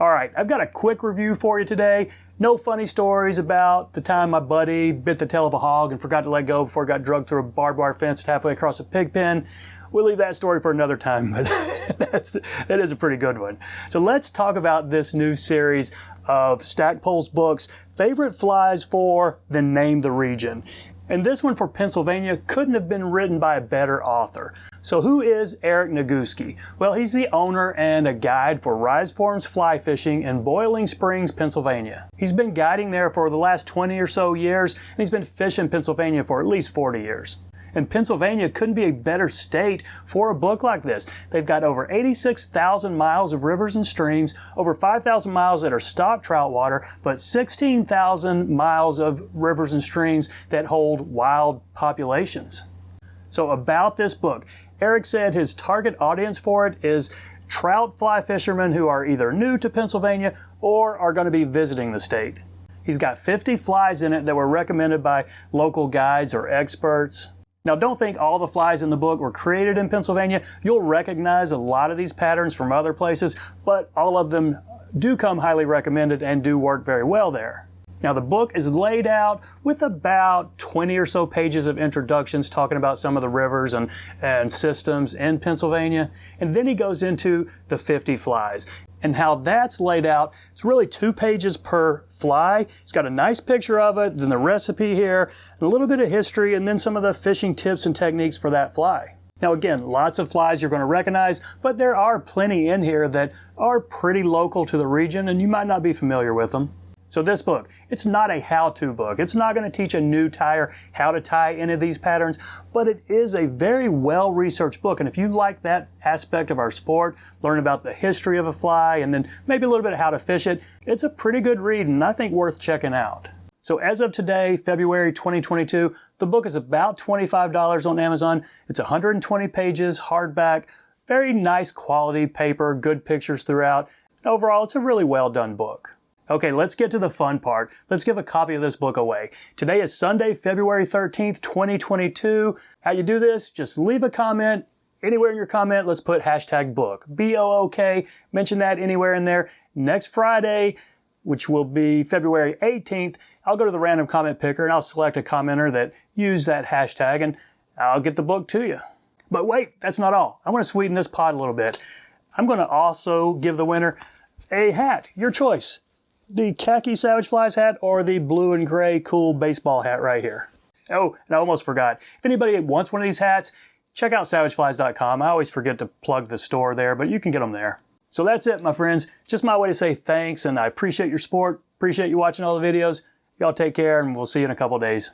All right, I've got a quick review for you today. No funny stories about the time my buddy bit the tail of a hog and forgot to let go before it got dragged through a barbed wire fence halfway across a pig pen. We'll leave that story for another time, but that is a pretty good one. So let's talk about this new series of Stackpole's books, Favorite Flies for, then Name the Region. And this one for Pennsylvania couldn't have been written by a better author. So who is Eric Naguski? Well, he's the owner and a guide for Rise Forms Fly Fishing in Boiling Springs, Pennsylvania. He's been guiding there for the last 20 or so years, and he's been fishing Pennsylvania for at least 40 years. And Pennsylvania couldn't be a better state for a book like this. They've got over 86,000 miles of rivers and streams, over 5,000 miles that are stock trout water, but 16,000 miles of rivers and streams that hold wild populations. So about this book, Eric said his target audience for it is trout fly fishermen who are either new to Pennsylvania or are going to be visiting the state. He's got 50 flies in it that were recommended by local guides or experts. Now, don't think all the flies in the book were created in Pennsylvania. You'll recognize a lot of these patterns from other places, but all of them do come highly recommended and do work very well there. Now, the book is laid out with about 20 or so pages of introductions talking about some of the rivers and systems in Pennsylvania. And then he goes into the 50 flies. And how that's laid out, it's really 2 pages per fly. It's got a nice picture of it, then the recipe here, and a little bit of history, and then some of the fishing tips and techniques for that fly. Now again, lots of flies you're going to recognize, but there are plenty in here that are pretty local to the region, and you might not be familiar with them. So this book, it's not a how-to book. It's not going to teach a new tyer how to tie any of these patterns, but it is a very well-researched book. And if you like that aspect of our sport, learn about the history of a fly, and then maybe a little bit of how to fish it, it's a pretty good read and I think worth checking out. So as of today, February 2022, the book is about $25 on Amazon. It's 120 pages, hardback, very nice quality paper, good pictures throughout. Overall, it's a really well done book. Okay, let's get to the fun part. Let's give a copy of this book away. Today is Sunday, February 13th, 2022. How you do this? Just leave a comment. Anywhere in your comment, let's put hashtag book. B-O-O-K. Mention that anywhere in there. Next Friday, which will be February 18th, I'll go to the random comment picker and I'll select a commenter that used that hashtag and I'll get the book to you. But wait, that's not all. I want to sweeten this pot a little bit. I'm going to also give the winner a hat, your choice. The khaki Savage Flies hat or the blue and gray cool baseball hat right here. Oh, and I almost forgot. If anybody wants one of these hats, check out savageflies.com. I always forget to plug the store there, but you can get them there. So that's it, my friends. Just my way to say thanks, and I appreciate your support. Appreciate you watching all the videos. Y'all take care, and we'll see you in a couple days.